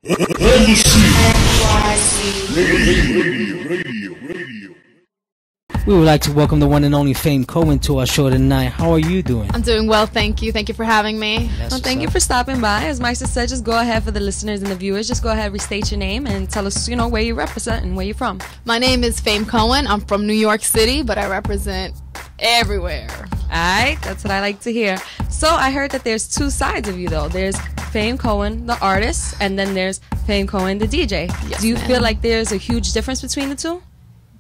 We would like to welcome the one and only Fame Cohen to our show tonight. How are you doing? I'm doing well, thank you. Thank you for having me. Well, thank you for stopping by. As Myster said, just go ahead for the listeners and the viewers. Just go ahead, restate your name, and tell us, where you represent and where you're from. My name is Fame Cohen. I'm from New York City, but I represent everywhere. All right, that's what I like to hear. So I heard that there's two sides of you, though. There's Fame Cohen, the artist, and then there's Fame Cohen, the DJ. Yes, Do you feel like there's a huge difference between the two?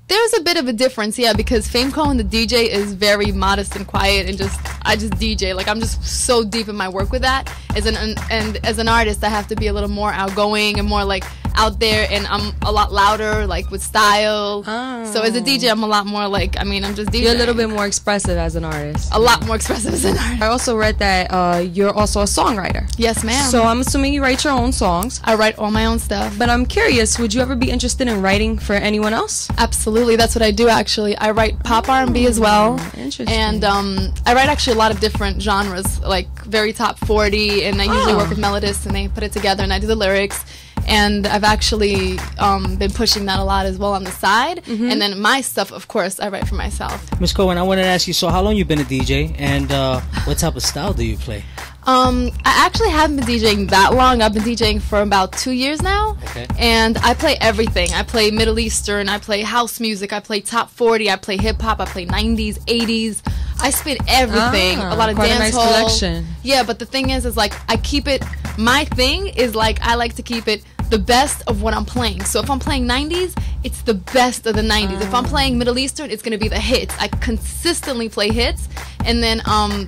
There's a bit of a difference, yeah, because Fame Cohen, the DJ, is very modest and quiet, and I just DJ. Like, I'm just so deep in my work with that. And as an artist, I have to be a little more outgoing and more like out there, and I'm a lot louder, like with style. Oh. So as a DJ, I'm a lot more like, I'm just DJing. You're a little bit more expressive as an artist. A lot more expressive as an artist. I also read that you're also a songwriter. Yes, ma'am. So I'm assuming you write your own songs. I write all my own stuff. But I'm curious, would you ever be interested in writing for anyone else? Absolutely, that's what I do actually. I write pop R&B as well. Interesting. And I write actually a lot of different genres, like very top 40, and I usually work with melodists and they put it together and I do the lyrics. And I've actually been pushing that a lot as well on the side. Mm-hmm. And then my stuff, of course, I write for myself. Ms. Cohen, I wanted to ask you, so how long you been a DJ, and what type of style do you play? I actually haven't been DJing that long. I've been DJing for about 2 years now. Okay. And I play everything. I play Middle Eastern, I play house music, I play top 40, I play hip-hop, I play 90s, 80s. I spin everything. A lot of quite dance a nice selection. Yeah, but the thing is like, I keep it, my thing is like, I like to keep it the best of what I'm playing. So if I'm playing 90s, it's the best of the 90s. If I'm playing Middle Eastern, it's going to be the hits. I consistently play hits. And then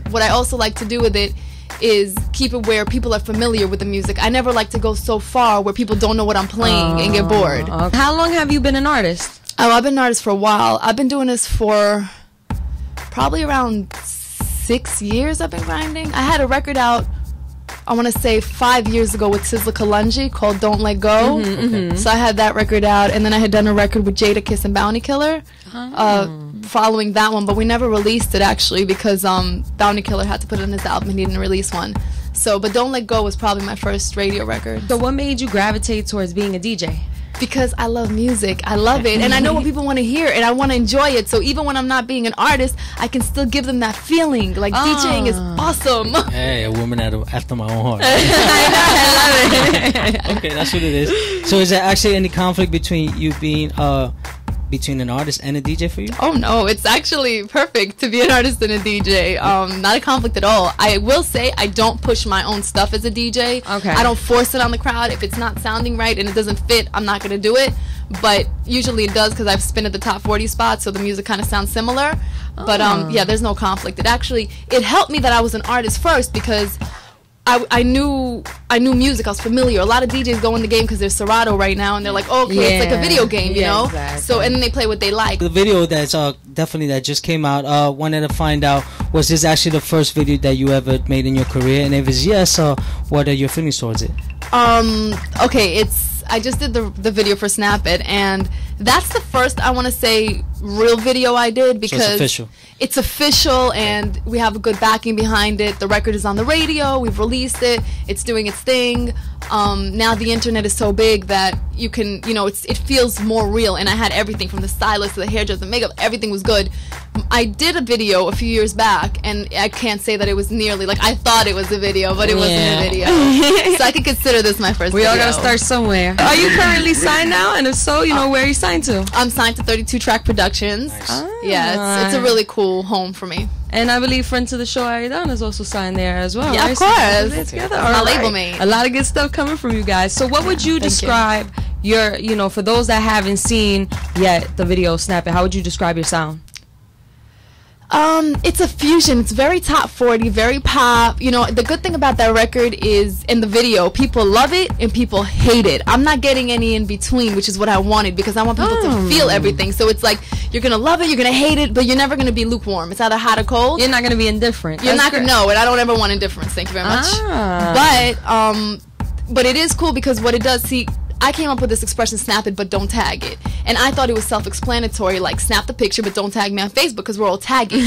what I also like to do with it is keep it where people are familiar with the music. I never like to go so far where people don't know what I'm playing and get bored. Okay. How long have you been an artist? Oh, I've been an artist for a while. I've been doing this for probably around 6 years. I've been grinding. I had a record out, I want to say 5 years ago with Sizzla Kalonji called Don't Let Go. So I had that record out, and then I had done a record with Jadakiss and Bounty Killer following that one, but we never released it actually because Bounty Killer had to put it on his album and he didn't release one. So, but Don't Let Go was probably my first radio record. So what made you gravitate towards being a DJ? Because I love music. I love it. And I know what people want to hear, and I want to enjoy it. So even when I'm not being an artist, I can still give them that feeling. Like, DJing is awesome. Hey, a woman after my own heart. I love it. Okay, that's what it is. So is there actually any conflict between you being between an artist and a DJ for you? Oh no, it's actually perfect to be an artist and a DJ. Not a conflict at all. I will say I don't push my own stuff as a DJ. Okay. I don't force it on the crowd. If it's not sounding right and it doesn't fit, I'm not gonna do it. But usually it does because I've spin at the top 40 spot, so the music kind of sounds similar. But yeah, there's no conflict. It helped me that I was an artist first because I knew music. I was familiar. A lot of DJs go in the game because there's Serato right now, and they're like, okay, it's like a video game, you know? Exactly. So, and then they play what they like. The video that's definitely that just came out, wanted to find out, was this actually the first video that you ever made in your career? And if it's yes, what are your feelings towards it? Okay, I just did the video for Snap It, and that's the first, I want to say, real video I did because so it's official. It's official, and we have a good backing behind it. The record is on the radio. We've released it. It's doing its thing. Now the internet is so big that you can, it feels more real. And I had everything from the stylist to the hairdresser, the makeup. Everything was good. I did a video a few years back, and I can't say that it was nearly like I thought it was a video, but it wasn't a video. So I could consider this my first. We video. all gotta start somewhere. Are you currently signed now? And if so, where are you signed to? I'm signed to 32 Track Productions. Nice. Yeah, it's a really cool home for me. And I believe friend to the show Aridana is also signed there as well. Yeah, right? of course. So together. My label mate. A lot of good stuff coming from you guys. So what would you describe your, for those that haven't seen yet the video Snap It, how would you describe your sound? It's a fusion. It's very top 40, very pop. The good thing about that record is in the video, people love it and people hate it. I'm not getting any in between, which is what I wanted because I want people to feel everything. So it's like you're gonna love it, you're gonna hate it, but you're never gonna be lukewarm. It's either hot or cold. You're not gonna be indifferent. You're not gonna know, and I don't ever want indifference. Thank you very much. But it is cool because what it does, see, I came up with this expression, snap it, but don't tag it. And I thought it was self-explanatory, like snap the picture, but don't tag me on Facebook because we're all tagging.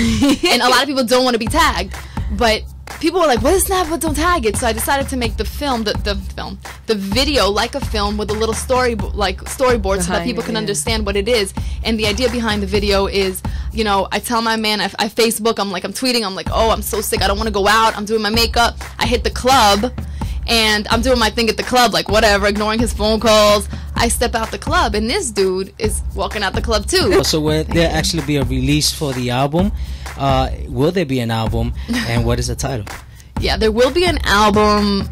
And a lot of people don't want to be tagged. But people were like, what is Snap But Don't Tag It? So I decided to make the video like a film with a little storyboard so that people can understand what it is. And the idea behind the video is, you know, I tell my man, I Facebook, I'm tweeting, I'm like, oh, I'm so sick, I don't want to go out, I'm doing my makeup, I hit the club, and I'm doing my thing at the club, like whatever, ignoring his phone calls. I step out the club, and this dude is walking out the club too. So will there actually be a release for the album? Will there be an album, and what is the title? Yeah, there will be an album.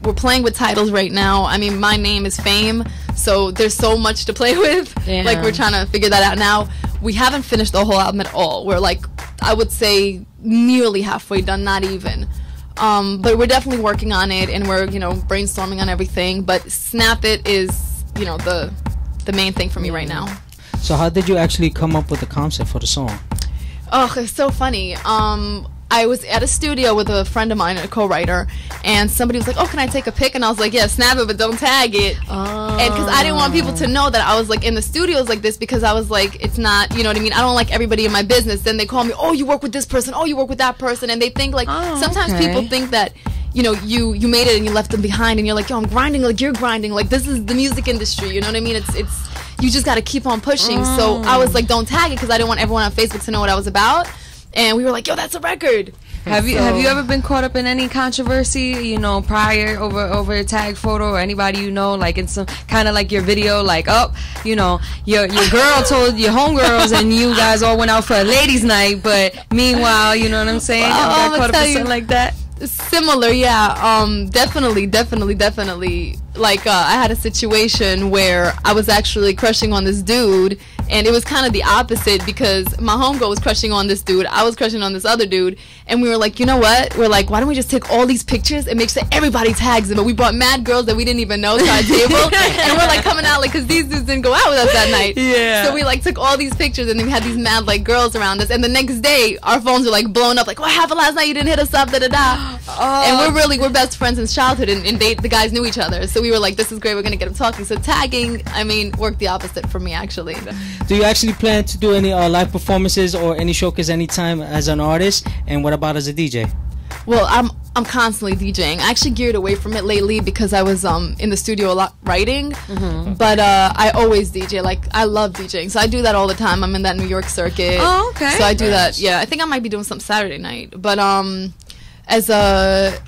We're playing with titles right now. I mean, my name is Fame, so there's so much to play with. Yeah. Like, we're trying to figure that out now. We haven't finished the whole album at all. We're like, I would say nearly halfway done, not even. But we're definitely working on it, and we're, you know, brainstorming on everything. But Snap It is, you know, the main thing for me right now. So how did you actually come up with the concept for the song? Oh, it's so funny. I was at a studio with a friend of mine, a co-writer, and somebody was like, oh, can I take a pic? And I was like, yeah, snap it, but don't tag it. Oh. And because I didn't want people to know that I was like in the studios like this, because I was like, it's not, you know what I mean? I don't like everybody in my business. Then they call me, oh, you work with this person, oh, you work with that person. And they think like, sometimes people think that, you know, you made it and you left them behind, and you're like, yo, I'm grinding like you're grinding. Like, this is the music industry, you know what I mean? It's you just got to keep on pushing. So I was like, don't tag it, because I didn't want everyone on Facebook to know what I was about. And we were like, yo, that's a record. Have you ever been caught up in any controversy, you know, prior over a tag photo, or anybody you know, like in some kind of like your video, like, oh, you know, your girl told your homegirls and you guys all went out for a ladies' night, but meanwhile, you know what I'm saying? Well, got caught up in something like that? Similar, yeah. Definitely. Like, I had a situation where I was actually crushing on this dude, and it was kind of the opposite, because my homegirl was crushing on this dude, I was crushing on this other dude, and we were like, you know what? We're like, why don't we just take all these pictures and make sure everybody tags them? But we brought mad girls that we didn't even know to our table, and we're like coming out like, because these dudes didn't go out with us that night. Yeah. So we like took all these pictures, and then we had these mad like girls around us, and the next day our phones were like blown up, like, what happened last night? You didn't hit us up, da da da. And we're best friends since childhood, and the guys knew each other, so we were like, this is great, we're gonna get them talking. So tagging, I mean, worked the opposite for me, actually. Do you actually plan to do any live performances or any showcase anytime as an artist? And what about as a DJ? Well, I'm constantly DJing. I actually geared away from it lately because I was in the studio a lot writing, but I always DJ. Like, I love DJing, so I do that all the time. I'm in that New York circuit. Oh, okay. So I do that. Yeah, I think I might be doing something Saturday night. But as a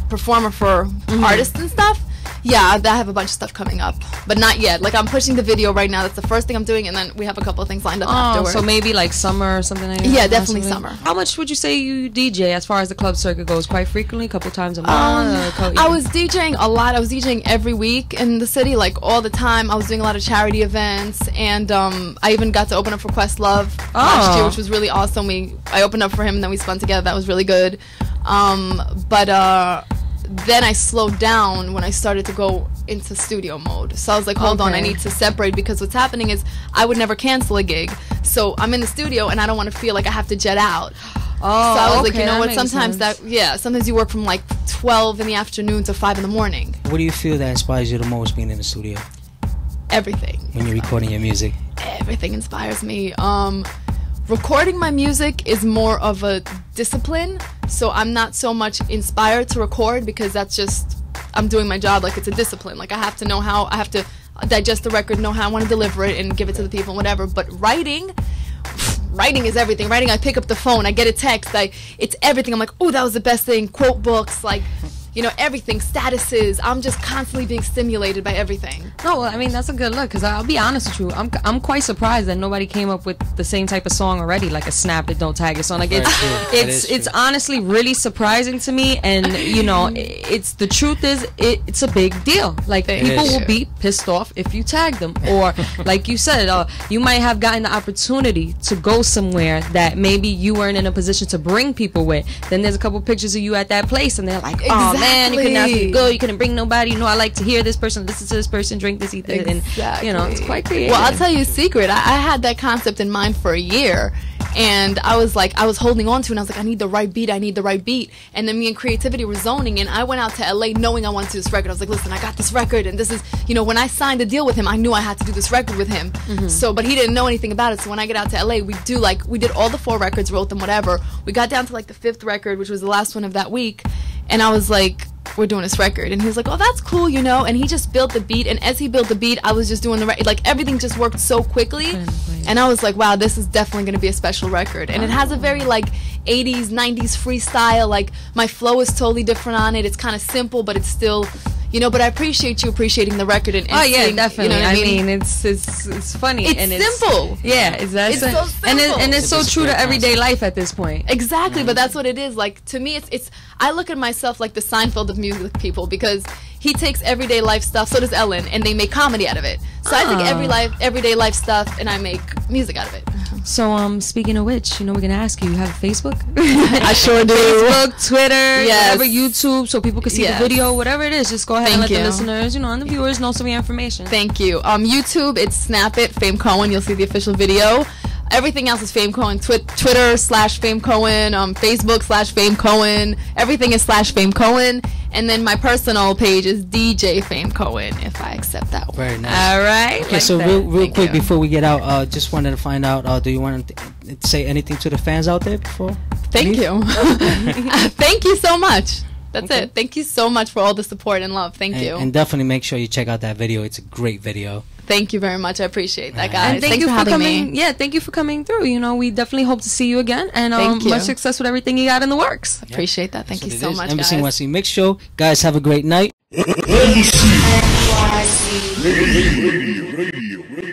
performer for artists and stuff, yeah, I have a bunch of stuff coming up, but not yet. Like, I'm pushing the video right now. That's the first thing I'm doing, and then we have a couple of things lined up afterwards. So maybe like summer or something like that? Yeah, definitely summer. How much would you say you DJ as far as the club circuit goes? Quite frequently, a couple times a month? I was DJing a lot. I was DJing every week in the city, like all the time. I was doing a lot of charity events, and I even got to open up for Questlove last year, which was really awesome. I opened up for him, and then we spun together. That was really good. Then I slowed down when I started to go into studio mode. So I was like, hold on, I need to separate, because what's happening is I would never cancel a gig. So I'm in the studio and I don't want to feel like I have to jet out. So I was like, you know what, sometimes sometimes you work from like 12 in the afternoon to 5 in the morning. What do you feel that inspires you the most being in the studio? Everything. When you're recording your music? Everything inspires me. Recording my music is more of a discipline, so I'm not so much inspired to record, because that's just, I'm doing my job like it's a discipline. Like, I have to know how, I have to digest the record, know how I want to deliver it, and give it to the people and whatever. But writing is everything. Writing, I pick up the phone, I get a text, it's everything. I'm like, oh, that was the best thing. Quote books, like, you know, everything, statuses. I'm just constantly being stimulated by everything. No, well, I mean, that's a good look, because I'll be honest with you, I'm quite surprised that nobody came up with the same type of song already, like a Snap It, Don't Tag It song. Like, it's honestly really surprising to me, and you know, it's the truth is it's a big deal. Like, people will be pissed off if you tag them, or like you said, you might have gotten the opportunity to go somewhere that maybe you weren't in a position to bring people with. Then there's a couple pictures of you at that place, and they're like, oh man, you couldn't ask me to go, you couldn't bring nobody, you know, I like to hear this person, listen to this person, drink this, eat this, and you know, it's quite creative. Well, I'll tell you a secret. I had that concept in mind for a year, And I was holding on to it, and I was like, I need the right beat, and then me and creativity were zoning, and I went out to LA knowing I wanted to do this record. I was like, listen, I got this record, and this is, when I signed a deal with him, I knew I had to do this record with him. So, but he didn't know anything about it. So when I get out to LA, we did all the 4 records, wrote them, whatever. We got down to like the 5th record, which was the last one of that week, and I was like, we're doing this record. And he was like, oh, that's cool, and he just built the beat, and as he built the beat, I was just doing the record. Like, everything just worked so quickly, and I was like, wow, this is definitely going to be a special record. And it has a very, like, 80s, 90s freestyle, like, my flow is totally different on it. It's kind of simple, but it's still, but I appreciate you appreciating the record. And oh, yeah, seeing, definitely. I mean, it's funny. It's and simple. Yeah, it's that simple. So simple. And it's so true to everyday life at this point. Exactly, but that's what it is. Like, to me, it's I look at myself like the Seinfeld of music people, because he takes everyday life stuff, so does Ellen, and they make comedy out of it. So I take everyday life stuff, and I make music out of it. So, speaking of which, we're gonna ask you. You have a Facebook? I sure do. Facebook, Twitter, yes. whatever, YouTube, so people can see the video, whatever it is. Just go ahead and let the listeners, and the viewers know some of your information. Thank you. YouTube, it's Snap It, Fame Cohen. You'll see the official video. Everything else is Fame Cohen. Twitter/Fame Cohen. Facebook/Fame Cohen. Everything is /Fame Cohen. And then my personal page is DJ Fame Cohen, if I accept that one. Very nice. All right. Okay, so real quick before we get out, just wanted to find out, do you want to say anything to the fans out there before? Thank you. Thank you so much. That's it. Thank you so much for all the support and love. Thank you. And definitely make sure you check out that video. It's a great video. Thank you very much. I appreciate that, guys. And thanks for having me. Yeah, thank you for coming through. We definitely hope to see you again. And much success with everything you got in the works. Appreciate that. Thank you so much, EmbassyNYC Mix Show. Guys, have a great night. EmbassyNYC Radio.